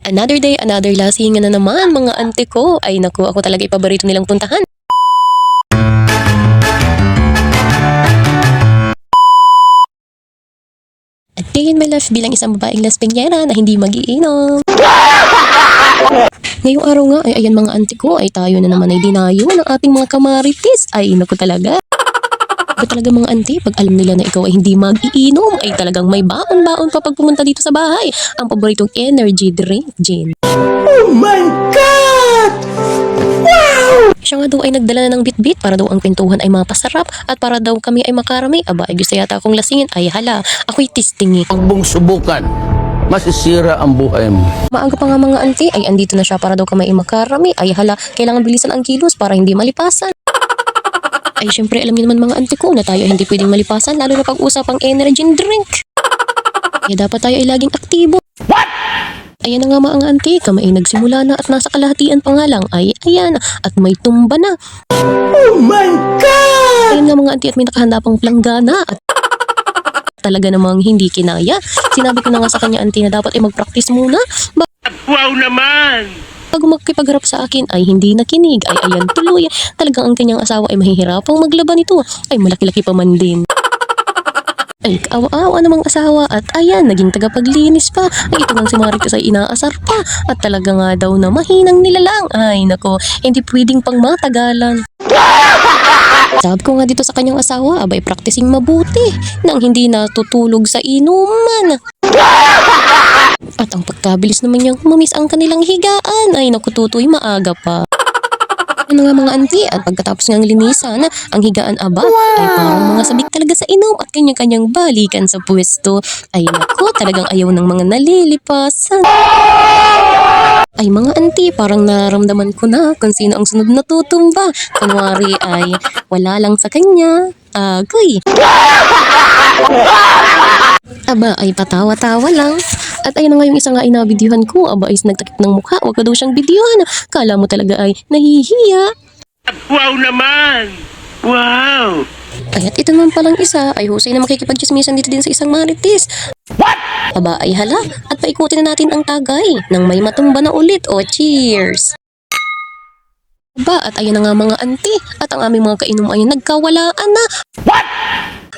Another day, another lasingan na naman mga ante ko. Ay naku, ako talaga ipaborito nilang puntahan. A day in my life bilang isang babaeng lesbinyera na hindi mag-iinom. Ngayong araw nga ay ayan mga ante ko ay tayo na naman ay dinayo ng ating mga kamaritis. Ay naku talaga. Ba talaga mga auntie, pag alam nila na ikaw ay hindi mag-iinom, ay talagang may baon-baon pa pag pumunta dito sa bahay. Ang paboritong energy drink, gin. Oh my God! Wow! Siya nga daw ay nagdala na ng bitbit para daw ang kwentuhan ay mapasarap at para daw kami ay makarami. Aba, ay gusto yata akong lasingin. Ay hala, ako'y tistingi. Huwag mong subukan. Masisira ang buhay mo. Maaga pa nga mga auntie, ay andito na siya para daw kami ay makarami. Ay hala, kailangan bilisan ang kilos para hindi malipasan. Ay syempre alam niyo naman mga auntie ko na tayo ay hindi pwedeng malipasan lalo na pag-usapang energy drink. Kaya dapat tayo ay laging aktibo. What? Ayan na nga mga auntie, kami ay nagsimula na at nasa kalahatian pa nga lang ay ayan at may tumba na. Oh my God! Ayan nga mga auntie at may nakahanda pang planggana at talaga namang hindi kinaya. Sinabi ko na nga sa kanya auntie na dapat ay mag-practice muna. Wow naman! Pag magkipagharap sa akin ay hindi nakinig. Ay ayan tuloy. Talagang ang kanyang asawa ay mahihirapang maglaban ito. Ay malaki-laki pa man din. Ay kaawa-awa namang asawa at ayan naging tagapaglinis pa. Ay ito nang si Marites ay inaasar pa. At talaga nga daw na mahinang nilalang. Ay nako, hindi pwedeng pang matagalan. Sabi ko nga dito sa kanyang asawa, abay practicing mabuti nang hindi natutulog sa inuman. At ang pagkabilis naman niyang mamis ang kanilang higaan, ay nakututoy maaga pa. Ano nga mga auntie, at pagkatapos ng linisan, ang higaan aba ay parang mga sabik talaga sa inom at kanya-kanyang balikan sa pwesto. Ay naku, talagang ayaw ng mga nalilipasan. Ay mga auntie, parang naramdaman ko na kung sino ang sunod na tutumba. Kunwari ay wala lang sa kanya. Agoy. Aba ay patawa-tawa lang. At ayun na nga yung isa nga inabidyohan ko. Aba ay nagtakip ng mukha. Huwag ka daw siyang bidyohan. Kala mo talaga ay nahihiya. Wow naman! Wow! Ay at ito naman palang isa ay husay na makikipagchismisan dito din sa isang marites. What? Aba ay hala at paikutin na natin ang tagay nang may matumba na ulit. O cheers! Aba at ayun na nga mga auntie at ang aming mga kainom ay nagkawalaan na. What?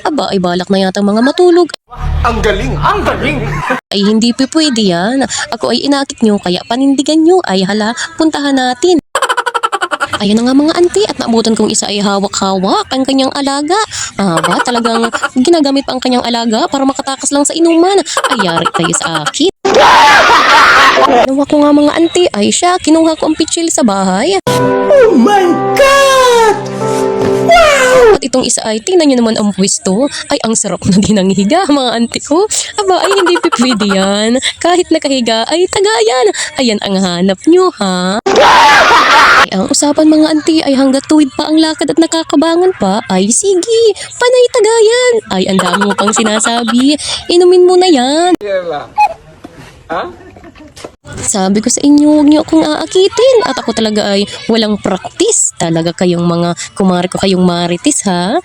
Aba ay balak na yata mga matulog. Ang galing! Ang galing! Ay hindi pwede yan. Ako ay inakit nyo kaya panindigan nyo. Ay hala, puntahan natin. Ayan na nga mga auntie at naabutan kong isa ay hawak-hawak ang kanyang alaga. Aba talagang ginagamit pa ang kanyang alaga para makatakas lang sa inuman. Ay yari tayo sa akin. Kinuha ko nga mga auntie ay siya. Kinuha ko ang pitsil sa bahay. Oh my God! Wow! At itong isa ay, tingnan nyo naman ang pwesto. Ay, ang sarap na din ang higa, mga auntie ko. Aba, ay hindi pwede yan. Kahit nakahiga, ay tagayan. Ayan ang hanap nyo, ha? Ay, ang usapan mga auntie ay hanggat tuwid pa ang lakad at nakakabangon pa, ay sige, panay tagayan. Ay, ang dami mo pang sinasabi. Inumin mo na yan. Sabi ko sa inyo, huwag niyo akong aakitin. At ako talaga ay walang practice. Talaga kayong mga kumari ko kayong marites, ha?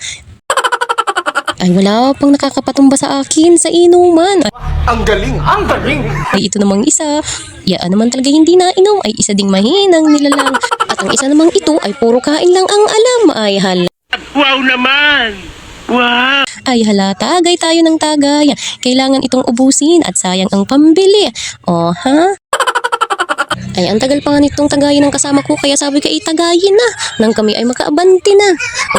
Ay wala pang nakakapatumba sa akin sa inuman. Ang galing! Ang galing! Ay ito namang isa, yaan naman talaga hindi nainom. Ay isa ding mahinang nilalang. At ang isa namang ito ay puro kain lang ang alam. Ay hala. Wow naman! Wow! Ay hala, tagay tayo ng tagay. Kailangan itong ubusin at sayang ang pambili. O ha? Ay ang tagal pa nga nitong tagayin ng kasama ko kaya sabi ko ay tagayin na. Nang kami ay makaabanti na.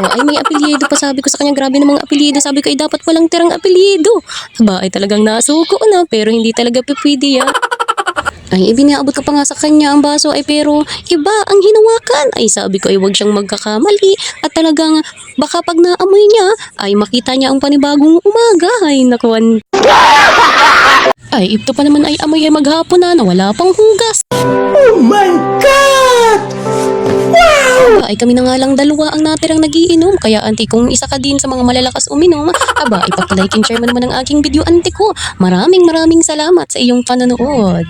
O ay may apelyido pa sabi ko sa kanya, grabe ng mga apelyido. Sabi ko ay dapat walang tirang apelyido. Aba ay talagang nasuko na pero hindi talaga pwede yan. Ay ibinaabot ko pa nga sa kanya ang baso ay pero iba ang hinawakan. Ay sabi ko ay huwag siyang magkakamali at talagang baka pag naamoy niya ay makita niya ang panibagong umaga. Ay nakuan. Ay ito pa naman ay amoy ay maghapon na wala pang hugas. Oh my God! Wow! Ay kami na nga lang dalawa ang natirang nagiinom kaya auntie kung isa ka din sa mga malalakas uminom, aba ipakilike and share mo naman ang aking video auntie ko. Maraming salamat sa iyong panonood.